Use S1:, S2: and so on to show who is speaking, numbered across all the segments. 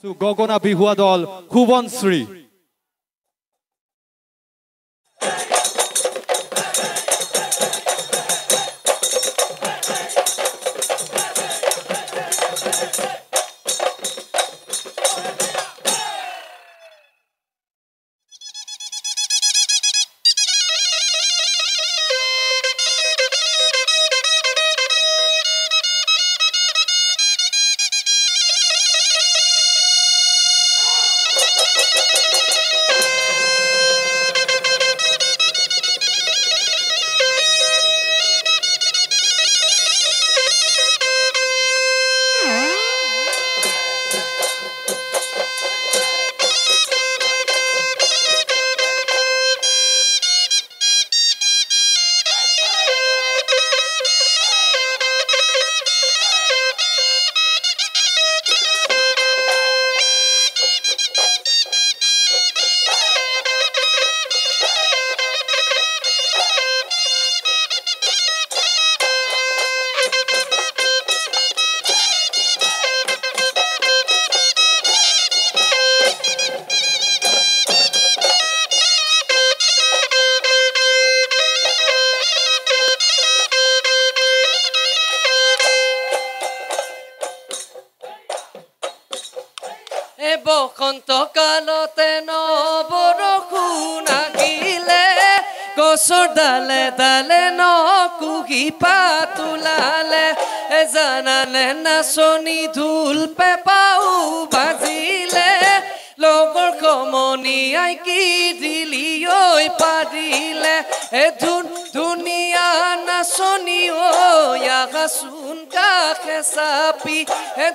S1: গগনা বিহুৱা দল সুবনশ্ৰী
S2: বসন্ত কালতে নবৰষুণ আহিলে গছৰ ডালে ডালে নকুহি পাত ওলালে জানালে নাচনি ঢোল পেঁপাও বাজিলে লগৰ সমনীয়াই কি দিলি ঐ পাৰিলে ধুন ধুনীয়া নাচনি ঐ আহাচোন কাষে চাপি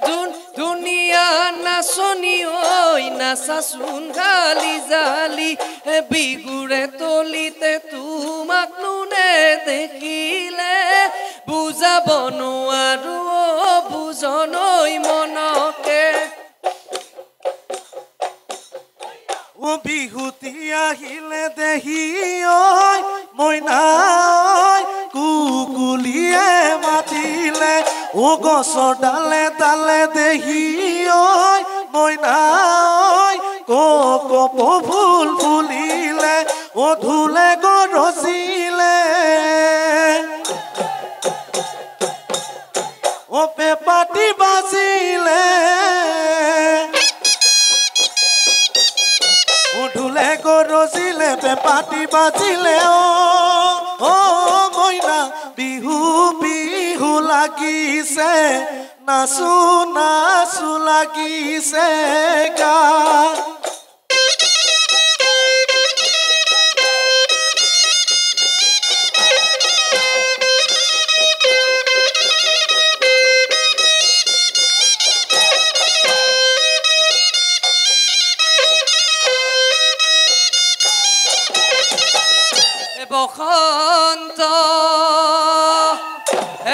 S2: ধুন ধুনীয়া নাচনি ঐ নাচাচোন গালি জালি বিহুৰে তলিতে তোমাক নুনে দেখিলে বুজাব নোৱাৰো বুজনৈ মনকে
S3: বিহুতি আহিলে দেহি ঐ মইনাই কুকুলিয়ে মাতিলে গছৰ ডালে ডালে দেহি ঐ মইনাই কপ ফুল ফুলিলে ঢোলে গৰজিলে পেঁপাটি বাজিলে ঢোলে গৰজিলে পেঁপাটি বাজিলে অ মইনা বিহু বিহু লাগিছে নাচো নাচো লাগিছে গা
S2: বসন্ত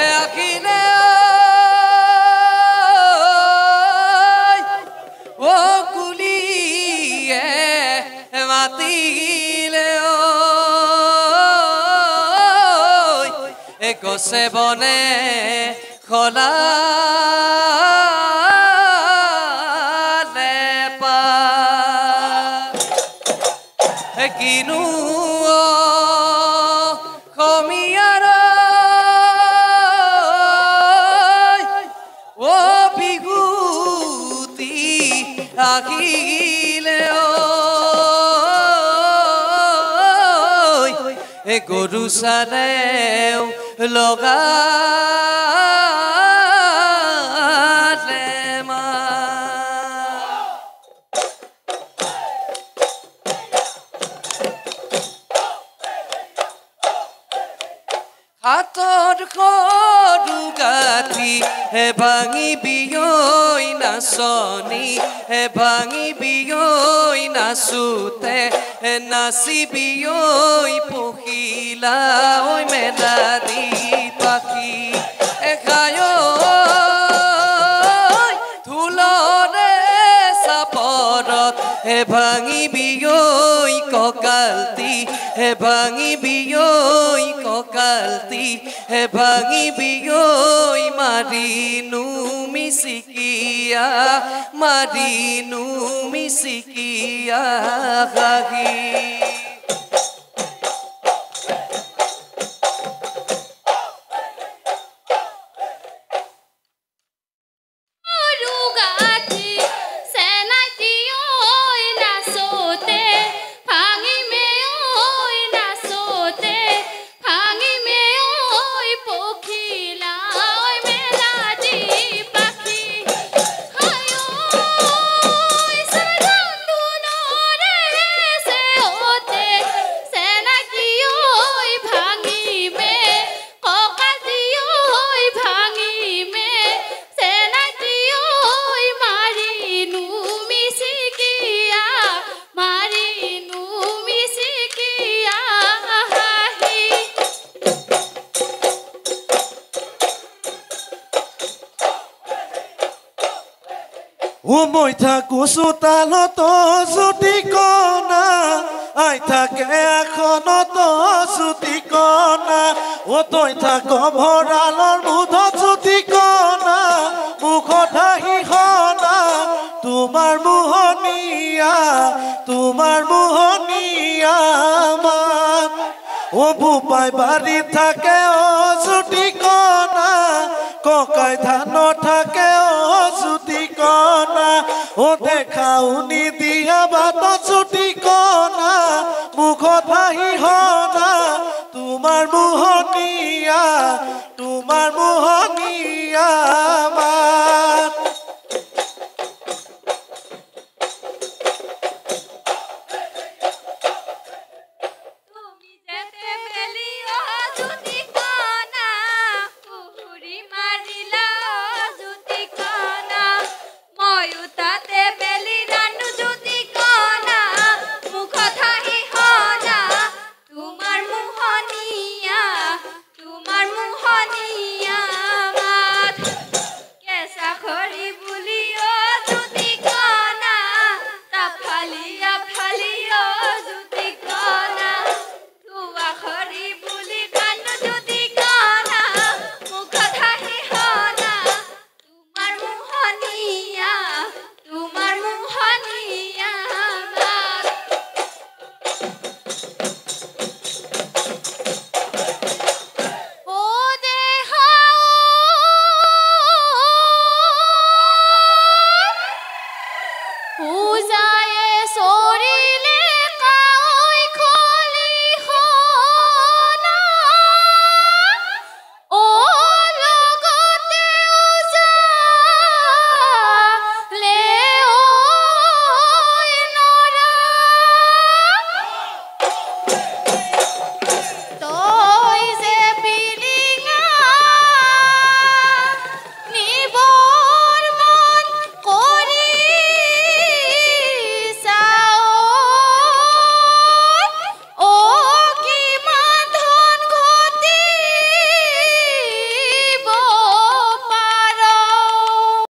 S2: আহিলে ও কুলিয়ে মাতিলে গছে বনে খলালে পা কিনো আহিলে গৰু চালেও লগালে মা হাতৰ সৰু গাঁঠি ভাঙিবি ঐ নাচনি ভাঙিবি ঐ নাচোতে নাচিবি ঐ পখিলা ঐ মেলাদি পাখি খায় ঢোলৰে চাপৰত হে ভাঙিবি ঐ কঁকালটি হে ভাঙিবি ঐ কঁকালটি হে ভাঙিবি ঐ মাৰিনো মিচিকিয়া মাৰিনো মিচিকিয়া হাঁহি
S3: মই থাকো চোতালত চুটি কণা আই থাকে এখনত চুটি কণা তই থাক ভঁৰালৰ মুধত চুটি কণা মুখত হাঁহি সনা তোমাৰ মোহনীয়া মান বোপাই বাৰীত থাকে চুটি কণা ককাই ধানত থাকে চুটি কণা দেখাও নিদিয়া বাটত চুটি কণা মুখত হাঁহি সনা তোমাৰ মোহনীয়া মান
S4: Te